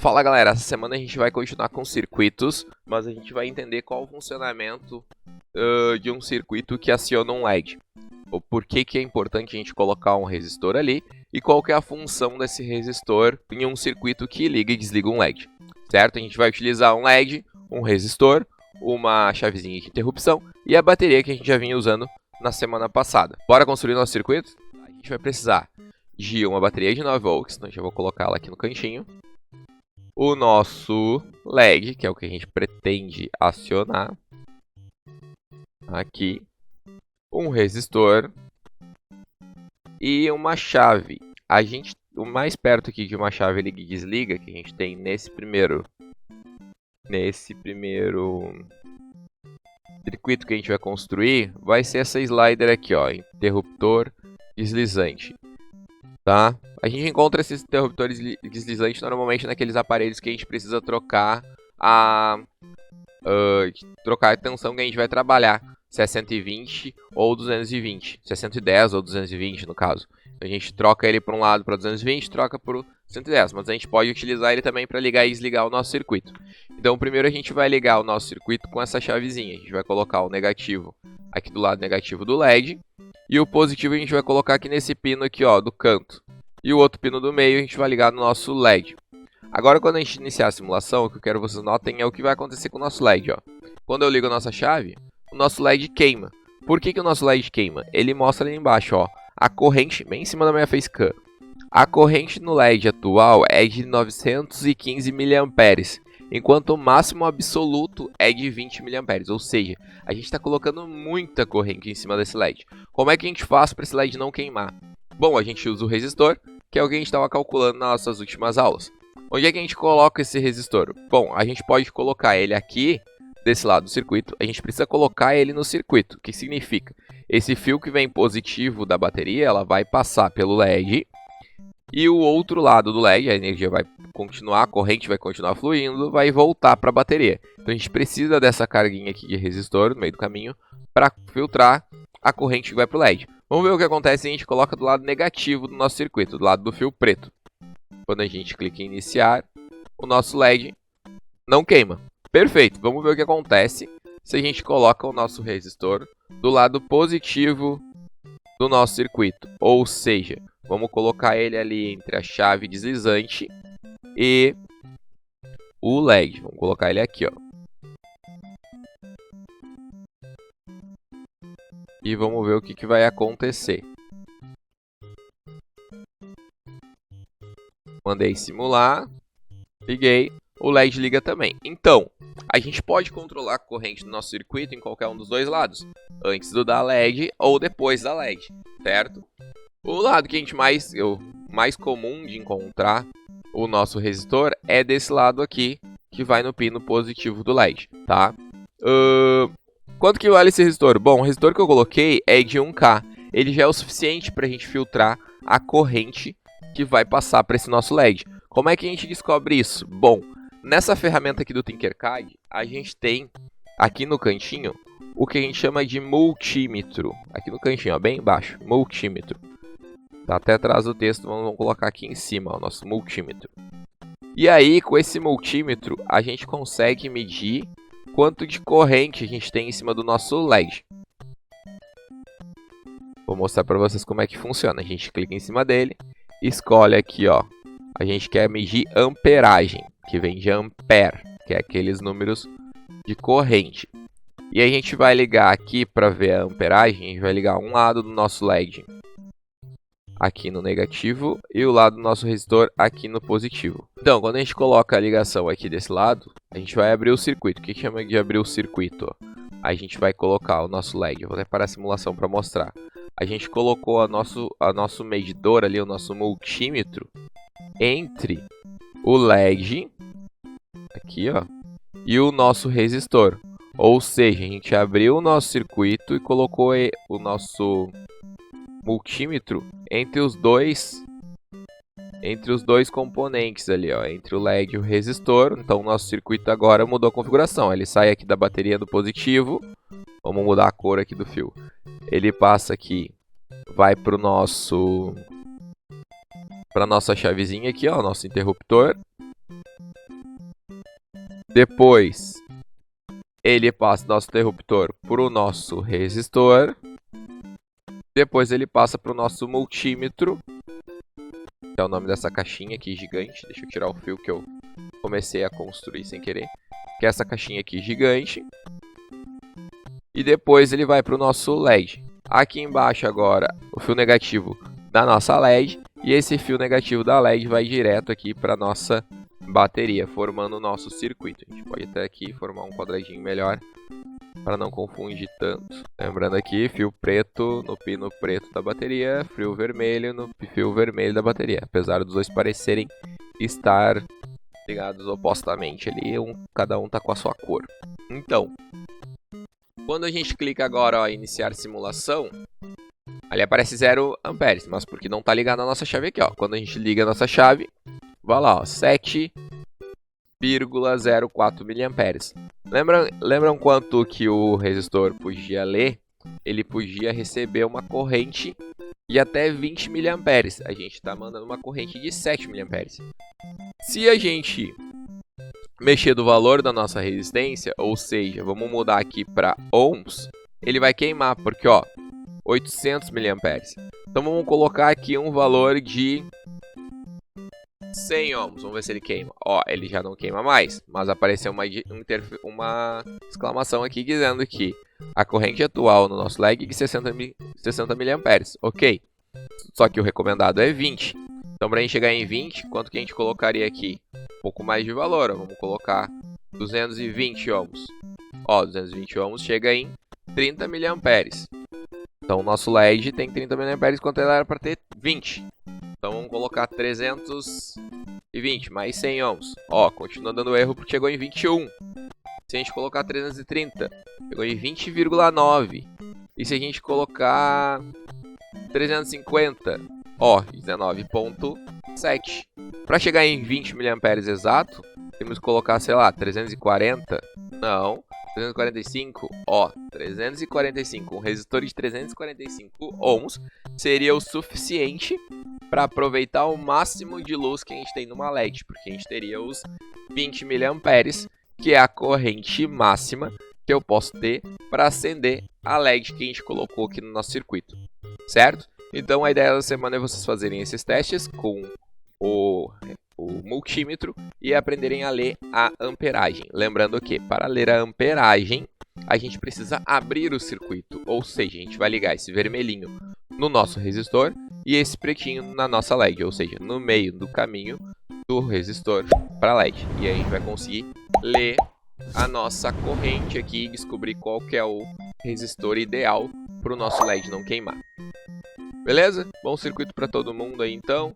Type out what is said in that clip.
Fala galera, essa semana a gente vai continuar com circuitos, mas a gente vai entender qual o funcionamento de um circuito que aciona um LED. O porquê que é importante a gente colocar um resistor ali e qual que é a função desse resistor em um circuito que liga e desliga um LED. Certo? A gente vai utilizar um LED, um resistor, uma chavezinha de interrupção e a bateria que a gente já vinha usando na semana passada. Bora construir nosso circuito? A gente vai precisar de uma bateria de 9 volts, então já vou colocar ela aqui no cantinho. O nosso LED, que é o que a gente pretende acionar. Aqui. Um resistor. E uma chave. O mais perto aqui de uma chave liga e desliga, que a gente tem nesse primeiro circuito que a gente vai construir, vai ser essa slider aqui, ó, interruptor deslizante. Tá? A gente encontra esses interruptores deslizantes normalmente naqueles aparelhos que a gente precisa trocar a tensão que a gente vai trabalhar, se é 120 ou 220, se é 110 ou 220 no caso. A gente troca ele para um lado para 220, troca para 110, mas a gente pode utilizar ele também para ligar e desligar o nosso circuito. Então primeiro a gente vai ligar o nosso circuito com essa chavezinha. A gente vai colocar o negativo aqui do lado negativo do LED. E o positivo a gente vai colocar aqui nesse pino aqui, ó, do canto. E o outro pino do meio a gente vai ligar no nosso LED. Agora quando a gente iniciar a simulação, o que eu quero que vocês notem é o que vai acontecer com o nosso LED, ó. Quando eu ligo a nossa chave, o nosso LED queima. Por que o nosso LED queima? Ele mostra ali embaixo, ó, a corrente, bem em cima da minha facecam. A corrente no LED atual é de 915 mA. Enquanto o máximo absoluto é de 20 mA, ou seja, a gente está colocando muita corrente em cima desse LED. Como é que a gente faz para esse LED não queimar? Bom, a gente usa o resistor, que é o que a gente estava calculando nas nossas últimas aulas. Onde é que a gente coloca esse resistor? Bom, a gente pode colocar ele aqui, desse lado do circuito. A gente precisa colocar ele no circuito. O que significa? Esse fio que vem positivo da bateria, ela vai passar pelo LED. E o outro lado do LED, a energia vai continuar, a corrente vai continuar fluindo, vai voltar para a bateria. Então a gente precisa dessa carguinha aqui de resistor no meio do caminho para filtrar a corrente que vai para o LED. Vamos ver o que acontece se a gente coloca do lado negativo do nosso circuito, do lado do fio preto. Quando a gente clica em iniciar, o nosso LED não queima. Perfeito, vamos ver o que acontece se a gente coloca o nosso resistor do lado positivo do nosso circuito. Ou seja, vamos colocar ele ali entre a chave deslizante e o LED. Vamos colocar ele aqui, ó. E vamos ver o que vai acontecer. Mandei simular. Liguei. O LED liga também. Então, a gente pode controlar a corrente do nosso circuito em qualquer um dos dois lados. Antes do da LED ou depois da LED, certo? O lado que a gente mais comum de encontrar o nosso resistor é desse lado aqui, que vai no pino positivo do LED, tá? Quanto que vale esse resistor? Bom, o resistor que eu coloquei é de 1K. Ele já é o suficiente para a gente filtrar a corrente que vai passar para esse nosso LED. Como é que a gente descobre isso? Bom, nessa ferramenta aqui do Tinkercad, a gente tem aqui no cantinho o que a gente chama de multímetro. Aqui no cantinho, ó, bem embaixo, multímetro. Tá até atrás do texto, vamos colocar aqui em cima, ó, o nosso multímetro. E aí, com esse multímetro, a gente consegue medir quanto de corrente a gente tem em cima do nosso LED. Vou mostrar para vocês como é que funciona. A gente clica em cima dele, escolhe aqui, ó. A gente quer medir amperagem, que vem de ampere, que é aqueles números de corrente. E a gente vai ligar aqui para ver a amperagem, a gente vai ligar um lado do nosso LED aqui no negativo e o lado do nosso resistor aqui no positivo. Então, quando a gente coloca a ligação aqui desse lado, a gente vai abrir o circuito. O que chama de abrir o circuito? A gente vai colocar o nosso LED. Eu vou até parar a simulação para mostrar. A gente colocou a nosso medidor ali, o nosso multímetro, entre o LED, aqui ó, e o nosso resistor. Ou seja, a gente abriu o nosso circuito e colocou o nosso multímetro entre os dois componentes ali, ó, entre o LED e o resistor. Então o nosso circuito agora mudou a configuração. Ele sai aqui da bateria do positivo. Vamos mudar a cor aqui do fio. Ele passa aqui, vai para nossa chavezinha aqui, ó, nosso interruptor. Depois, ele passa nosso interruptor para o nosso resistor. Depois ele passa para o nosso multímetro, que é o nome dessa caixinha aqui gigante. Deixa eu tirar o fio que eu comecei a construir sem querer. Que é essa caixinha aqui gigante. E depois ele vai para o nosso LED. Aqui embaixo agora o fio negativo da nossa LED. E esse fio negativo da LED vai direto aqui para a nossa bateria, formando o nosso circuito. A gente pode até aqui formar um quadradinho melhor, para não confundir tanto. Lembrando aqui, fio preto no pino preto da bateria, fio vermelho no fio vermelho da bateria. Apesar dos dois parecerem estar ligados opostamente ali, cada um tá com a sua cor. Então, quando a gente clica agora, ó, iniciar simulação, ali aparece 0 amperes, mas porque não tá ligado a nossa chave aqui, ó. Quando a gente liga a nossa chave, vai lá, ó, 7,04 miliamperes. Lembram quanto que o resistor podia ler? Ele podia receber uma corrente de até 20 miliamperes. A gente está mandando uma corrente de 7 miliamperes. Se a gente mexer do valor da nossa resistência, ou seja, vamos mudar aqui para ohms, ele vai queimar, porque ó, 800 miliamperes. Então vamos colocar aqui um valor de 100 ohms, vamos ver se ele queima. Ó, ele já não queima mais, mas apareceu uma exclamação aqui dizendo que a corrente atual no nosso LED é de 60 miliamperes, ok. Só que o recomendado é 20. Então para a gente chegar em 20, quanto que a gente colocaria aqui? Um pouco mais de valor, ó. Vamos colocar 220 ohms. Ó, 220 ohms chega em 30 miliamperes. Então o nosso LED tem 30 miliamperes, quanto ele era para ter 20. Então vamos colocar 320 mais 100 ohms. Ó, continua dando erro porque chegou em 21. Se a gente colocar 330, chegou em 20,9. E se a gente colocar 350, ó, 19,7. Para chegar em 20 miliamperes exato, temos que colocar, sei lá, 340. Não, 345, ó, 345. Um resistor de 345 ohms seria o suficiente para aproveitar o máximo de luz que a gente tem numa LED, porque a gente teria os 20 miliamperes, que é a corrente máxima que eu posso ter para acender a LED que a gente colocou aqui no nosso circuito, certo? Então a ideia da semana é vocês fazerem esses testes com o multímetro e aprenderem a ler a amperagem. Lembrando que para ler a amperagem, a gente precisa abrir o circuito, ou seja, a gente vai ligar esse vermelhinho no nosso resistor e esse pretinho na nossa LED, ou seja, no meio do caminho do resistor para a LED. E aí a gente vai conseguir ler a nossa corrente aqui e descobrir qual que é o resistor ideal para o nosso LED não queimar. Beleza? Bom circuito para todo mundo aí então.